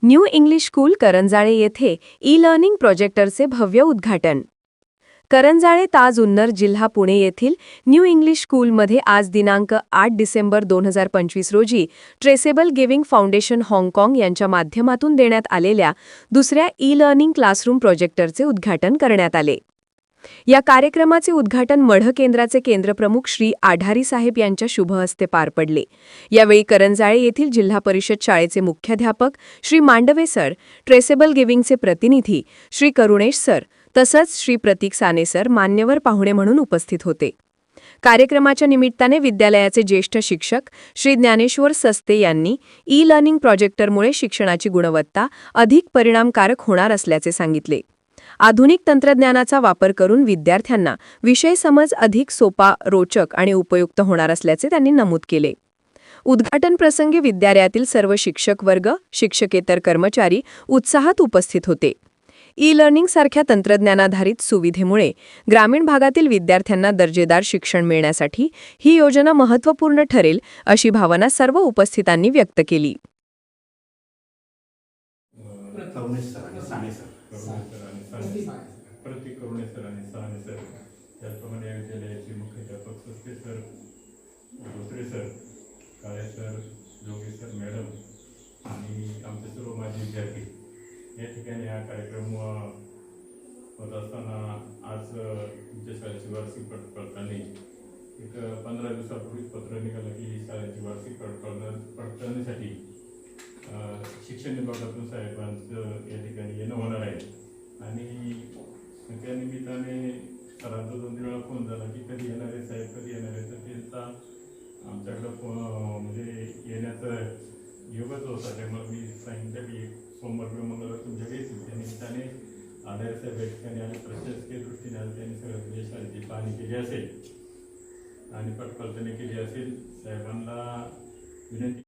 New English school Karanzalem येथे e-learning प्रोजेक्टरचे भव्य उद्घाटन। करंजाळे ताज उन्नर जिल्हा पुणे येथील न्यू इंग्लिश स्कूलमध्ये आज दिनांक 8 डिसेंबर 2025 रोजी ट्रेसेबल गिव्हिंग फाउंडेशन हाँगकाँग यांच्या माध्यमातून देण्यात आलेल्या दुसऱ्या ई-लर्निंग क्लासरूम प्रोजेक्टरचे उद्घाटन करण्यात आले। या कार्यक्रमाचे उद्घाटन मढ केंद्राचे केंद्रप्रमुख श्री आढारी साहेब यांच्या शुभ हस्ते पार पडले। यावेळी करंजाळे येथील जिल्हा परिषद शाळेचे मुख्याध्यापक श्री मांडवे सर, ट्रेसेबल गिव्हिंगचे प्रतिनिधी श्री करुणेश सर तसंच श्री प्रतीक साने सर मान्यवर पाहुणे म्हणून उपस्थित होते। कार्यक्रमाच्या निमित्ताने विद्यालयाचे ज्येष्ठ शिक्षक श्री ज्ञानेश्वर सस्ते यांनी ई-लर्निंग प्रोजेक्टरमुळे शिक्षणाची गुणवत्ता अधिक परिणामकारक होणार असल्याचे सांगितले। आधुनिक तंत्रज्ञानाचा वापर करून विद्यार्थ्यांना विषय समज अधिक सोपा, रोचक आणि उपयुक्त होणार असल्याचे त्यांनी नमूद केले। उद्घाटन प्रसंगी विद्यालयातील सर्व शिक्षक वर्ग, शिक्षकेतर कर्मचारी उत्साहात उपस्थित होते। ई-लर्निंग सारख्या तंत्रज्ञानाधारित सुविधेमुळे ग्रामीण भागातील विद्यार्थ्यांना दर्जेदार शिक्षण मिळण्यासाठी ही योजना महत्त्वपूर्ण ठरेल अशी भावना सर्व उपस्थितांनी व्यक्त केली। प्रतीक करुणेश सर आणि साने सर, त्याचप्रमाणे या विद्यालयाचे मुख्याध्यापक सस्ते सर, धोत्रे सर, काळे सर, जोगे सर मॅडम आणि आमचे सर्व माजी विद्यार्थी या ठिकाणी हा कार्यक्रम होत असताना आज तुमच्या शाळेची वार्षिक पडताळणी एक 15 दिवसापूर्वी पत्र निघालं की ही शाळेची वार्षिक पडताळणीसाठी शिक्षण विभागातून साहेबांचं या ठिकाणी येणं होणार आहे। आणि त्या निमित्ताने सरांचा 2-3 वेळा फोन झाला की कधी येणार आहे साहेब, कधी येणार आहे, तर त्यांचा आमच्याकडं फोन म्हणजे येण्याचा योगच होता। त्यामुळे मी सांगितलं की सोमवार किंवा मंगळवार तुमच्याकडे येतील। त्या निमित्ताने आढारे साहेब या ठिकाणी आले, प्रशासकीय दृष्टीने आले, त्यांनी सगळं शाळेची पाहणी केली असेल आणि पडताळणी केली असेल। साहेबांना विनंती